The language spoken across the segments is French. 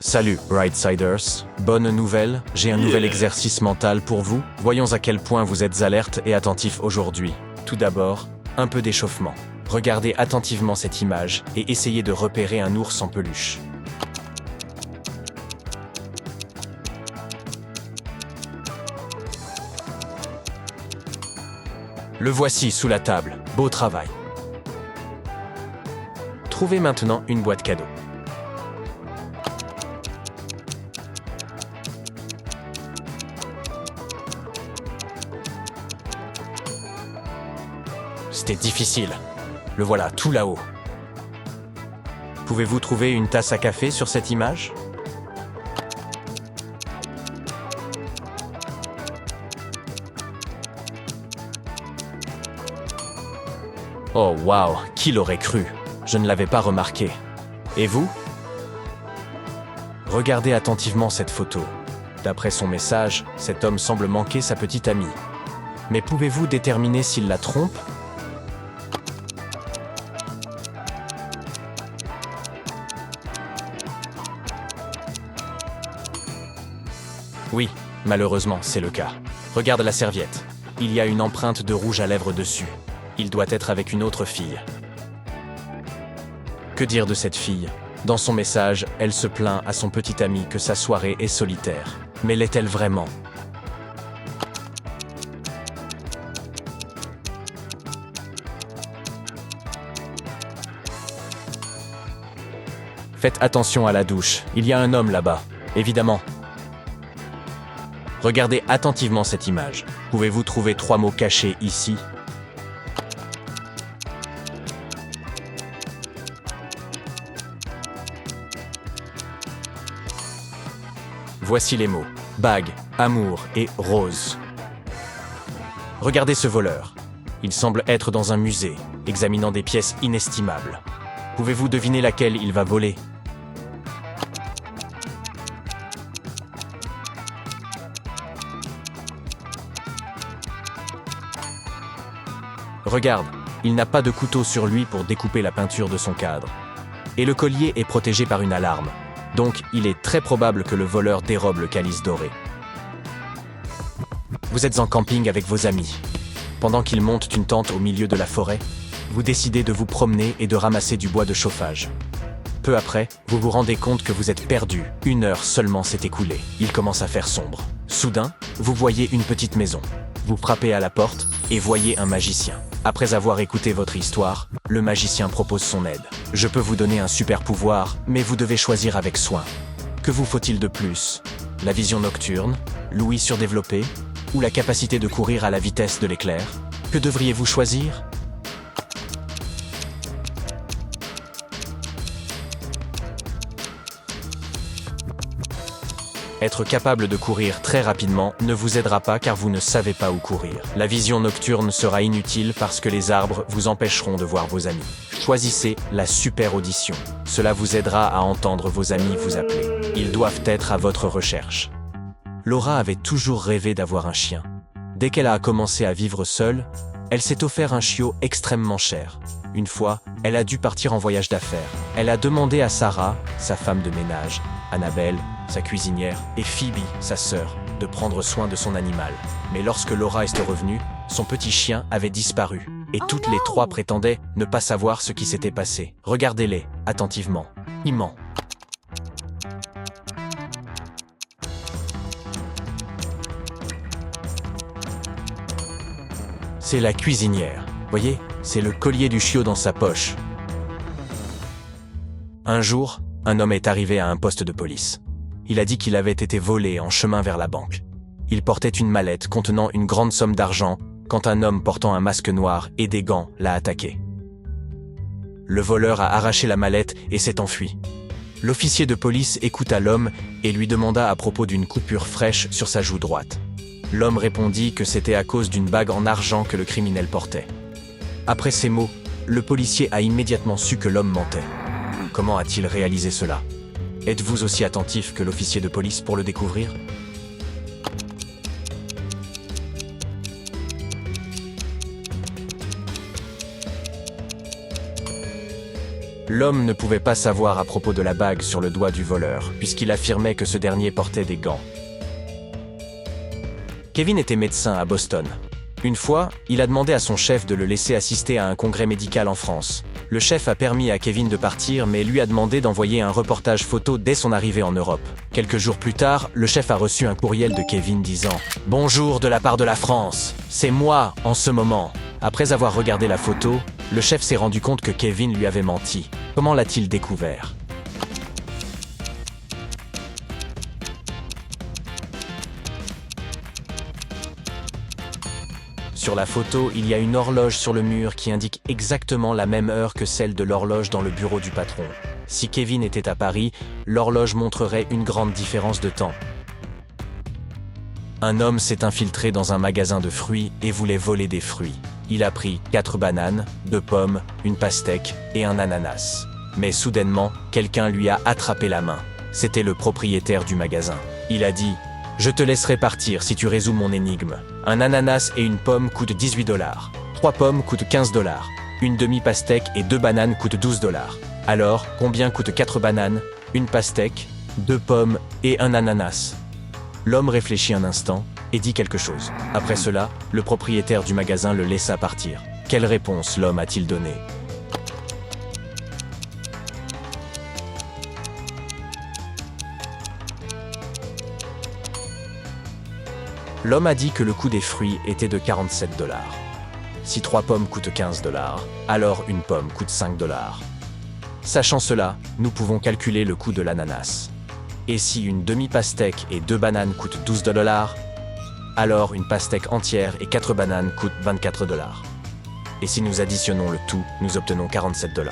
Salut, Rightsiders. Bonne nouvelle, j'ai un nouvel exercice mental pour vous. Voyons à quel point vous êtes alerte et attentif aujourd'hui. Tout d'abord, un peu d'échauffement. Regardez attentivement cette image et essayez de repérer un ours en peluche. Le voici sous la table. Beau travail. Trouvez maintenant une boîte cadeau. C'était difficile. Le voilà tout là-haut. Pouvez-vous trouver une tasse à café sur cette image ? Oh waouh, qui l'aurait cru ? Je ne l'avais pas remarqué. Et vous ? Regardez attentivement cette photo. D'après son message, cet homme semble manquer sa petite amie. Mais pouvez-vous déterminer s'il la trompe ? Oui, malheureusement, c'est le cas. Regarde la serviette. Il y a une empreinte de rouge à lèvres dessus. Il doit être avec une autre fille. Que dire de cette fille ? Dans son message, elle se plaint à son petit ami que sa soirée est solitaire. Mais l'est-elle vraiment ? Faites attention à la douche, il y a un homme là-bas, évidemment. Regardez attentivement cette image. Pouvez-vous trouver 3 mots cachés ici ? Voici les mots. Bague, amour et rose. Regardez ce voleur. Il semble être dans un musée, examinant des pièces inestimables. Pouvez-vous deviner laquelle il va voler ? Regarde, il n'a pas de couteau sur lui pour découper la peinture de son cadre. Et le collier est protégé par une alarme. Donc, il est très probable que le voleur dérobe le calice doré. Vous êtes en camping avec vos amis. Pendant qu'ils montent une tente au milieu de la forêt, vous décidez de vous promener et de ramasser du bois de chauffage. Peu après, vous vous rendez compte que vous êtes perdu. 1 heure seulement s'est écoulée. Il commence à faire sombre. Soudain, vous voyez une petite maison. Vous frappez à la porte et voyez un magicien. Après avoir écouté votre histoire, le magicien propose son aide. Je peux vous donner un super pouvoir, mais vous devez choisir avec soin. Que vous faut-il de plus ? La vision nocturne, l'ouïe surdéveloppée, ou la capacité de courir à la vitesse de l'éclair ? Que devriez-vous choisir ? Être capable de courir très rapidement ne vous aidera pas car vous ne savez pas où courir. La vision nocturne sera inutile parce que les arbres vous empêcheront de voir vos amis. Choisissez la super audition. Cela vous aidera à entendre vos amis vous appeler. Ils doivent être à votre recherche. Laura avait toujours rêvé d'avoir un chien. Dès qu'elle a commencé à vivre seule, elle s'est offert un chiot extrêmement cher. Une fois, elle a dû partir en voyage d'affaires. Elle a demandé à Sarah, sa femme de ménage, Annabelle, sa cuisinière, et Phoebe, sa sœur, de prendre soin de son animal. Mais lorsque Laura est revenue, son petit chien avait disparu. Et toutes les 3 prétendaient ne pas savoir ce qui s'était passé. Regardez-les, attentivement. Il ment. C'est la cuisinière. Voyez, c'est le collier du chiot dans sa poche. Un jour, un homme est arrivé à un poste de police. Il a dit qu'il avait été volé en chemin vers la banque. Il portait une mallette contenant une grande somme d'argent quand un homme portant un masque noir et des gants l'a attaqué. Le voleur a arraché la mallette et s'est enfui. L'officier de police écouta l'homme et lui demanda à propos d'une coupure fraîche sur sa joue droite. L'homme répondit que c'était à cause d'une bague en argent que le criminel portait. Après ces mots, le policier a immédiatement su que l'homme mentait. Comment a-t-il réalisé cela ? Êtes-vous aussi attentif que l'officier de police pour le découvrir ? L'homme ne pouvait pas savoir à propos de la bague sur le doigt du voleur, puisqu'il affirmait que ce dernier portait des gants. Kevin était médecin à Boston. Une fois, il a demandé à son chef de le laisser assister à un congrès médical en France. Le chef a permis à Kevin de partir, mais lui a demandé d'envoyer un reportage photo dès son arrivée en Europe. Quelques jours plus tard, le chef a reçu un courriel de Kevin disant « Bonjour de la part de la France, c'est moi en ce moment ». Après avoir regardé la photo, le chef s'est rendu compte que Kevin lui avait menti. Comment l'a-t-il découvert ? Sur la photo, il y a une horloge sur le mur qui indique exactement la même heure que celle de l'horloge dans le bureau du patron. Si Kevin était à Paris, l'horloge montrerait une grande différence de temps. Un homme s'est infiltré dans un magasin de fruits et voulait voler des fruits. Il a pris 4 bananes, 2 pommes, une pastèque et un ananas. Mais soudainement, quelqu'un lui a attrapé la main. C'était le propriétaire du magasin. Il a dit « Je te laisserai partir si tu résous mon énigme. Un ananas et une pomme coûtent 18 $. 3 pommes coûtent 15 $. Une demi-pastèque et 2 bananes coûtent 12 $. Alors, combien coûtent 4 bananes, une pastèque, 2 pommes et un ananas ?» L'homme réfléchit un instant et dit quelque chose. Après cela, le propriétaire du magasin le laissa partir. Quelle réponse l'homme a-t-il donnée ? L'homme a dit que le coût des fruits était de 47 $. Si 3 pommes coûtent 15 $, alors une pomme coûte 5 $. Sachant cela, nous pouvons calculer le coût de l'ananas. Et si une demi-pastèque et 2 bananes coûtent 12 $, alors une pastèque entière et 4 bananes coûtent 24 $. Et si nous additionnons le tout, nous obtenons 47 $.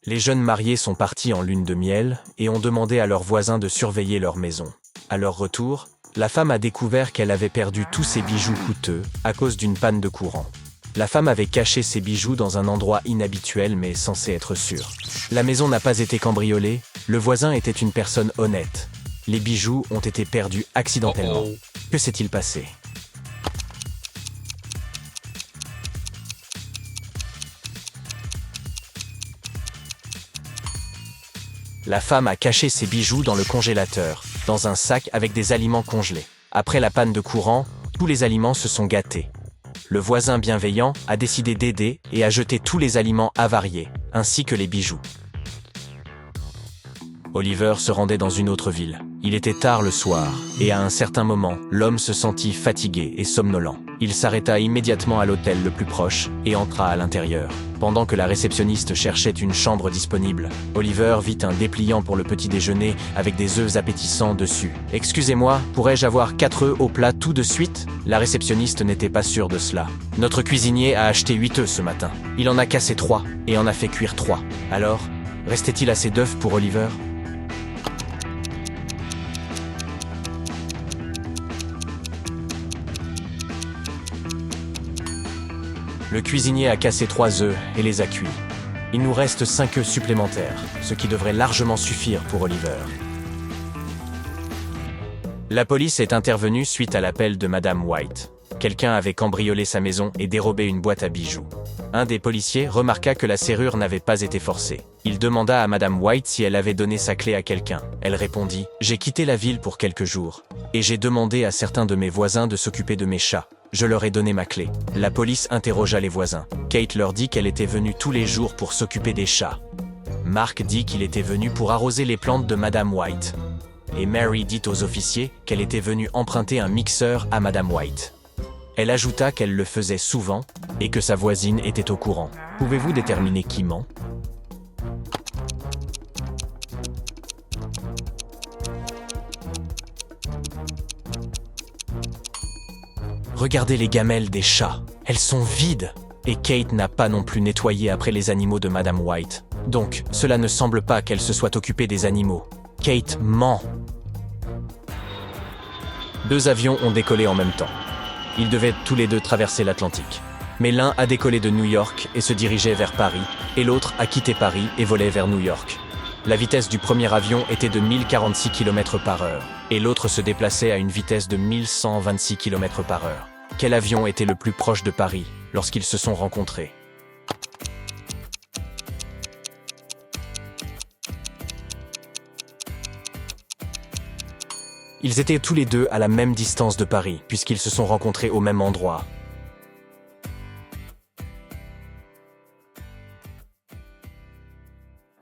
Les jeunes mariés sont partis en lune de miel et ont demandé à leurs voisins de surveiller leur maison. À leur retour, la femme a découvert qu'elle avait perdu tous ses bijoux coûteux à cause d'une panne de courant. La femme avait caché ses bijoux dans un endroit inhabituel mais censé être sûr. La maison n'a pas été cambriolée, le voisin était une personne honnête. Les bijoux ont été perdus accidentellement. Que s'est-il passé ? La femme a caché ses bijoux dans le congélateur, dans un sac avec des aliments congelés. Après la panne de courant, tous les aliments se sont gâtés. Le voisin bienveillant a décidé d'aider et a jeté tous les aliments avariés, ainsi que les bijoux. Oliver se rendait dans une autre ville. Il était tard le soir, et à un certain moment, l'homme se sentit fatigué et somnolent. Il s'arrêta immédiatement à l'hôtel le plus proche et entra à l'intérieur. Pendant que la réceptionniste cherchait une chambre disponible, Oliver vit un dépliant pour le petit déjeuner avec des œufs appétissants dessus. « Excusez-moi, pourrais-je avoir 4 œufs au plat tout de suite ?» La réceptionniste n'était pas sûre de cela. « Notre cuisinier a acheté 8 œufs ce matin. Il en a cassé 3 et en a fait cuire 3. Alors, restait-il assez d'œufs pour Oliver ? » Le cuisinier a cassé 3 œufs et les a cuits. Il nous reste 5 œufs supplémentaires, ce qui devrait largement suffire pour Oliver. La police est intervenue suite à l'appel de Madame White. Quelqu'un avait cambriolé sa maison et dérobé une boîte à bijoux. Un des policiers remarqua que la serrure n'avait pas été forcée. Il demanda à Madame White si elle avait donné sa clé à quelqu'un. Elle répondit « J'ai quitté la ville pour quelques jours, et j'ai demandé à certains de mes voisins de s'occuper de mes chats. Je leur ai donné ma clé. » La police interrogea les voisins. Kate leur dit qu'elle était venue tous les jours pour s'occuper des chats. Mark dit qu'il était venu pour arroser les plantes de Madame White. Et Mary dit aux officiers qu'elle était venue emprunter un mixeur à Madame White. Elle ajouta qu'elle le faisait souvent et que sa voisine était au courant. Pouvez-vous déterminer qui ment ? Regardez les gamelles des chats. Elles sont vides. Et Kate n'a pas non plus nettoyé après les animaux de Madame White. Donc, cela ne semble pas qu'elle se soit occupée des animaux. Kate ment. 2 avions ont décollé en même temps. Ils devaient tous les deux traverser l'Atlantique. Mais l'un a décollé de New York et se dirigeait vers Paris, et l'autre a quitté Paris et volait vers New York. La vitesse du premier avion était de 1046 km/h, et l'autre se déplaçait à une vitesse de 1126 km/h. Quel avion était le plus proche de Paris lorsqu'ils se sont rencontrés? Ils étaient tous les deux à la même distance de Paris, puisqu'ils se sont rencontrés au même endroit.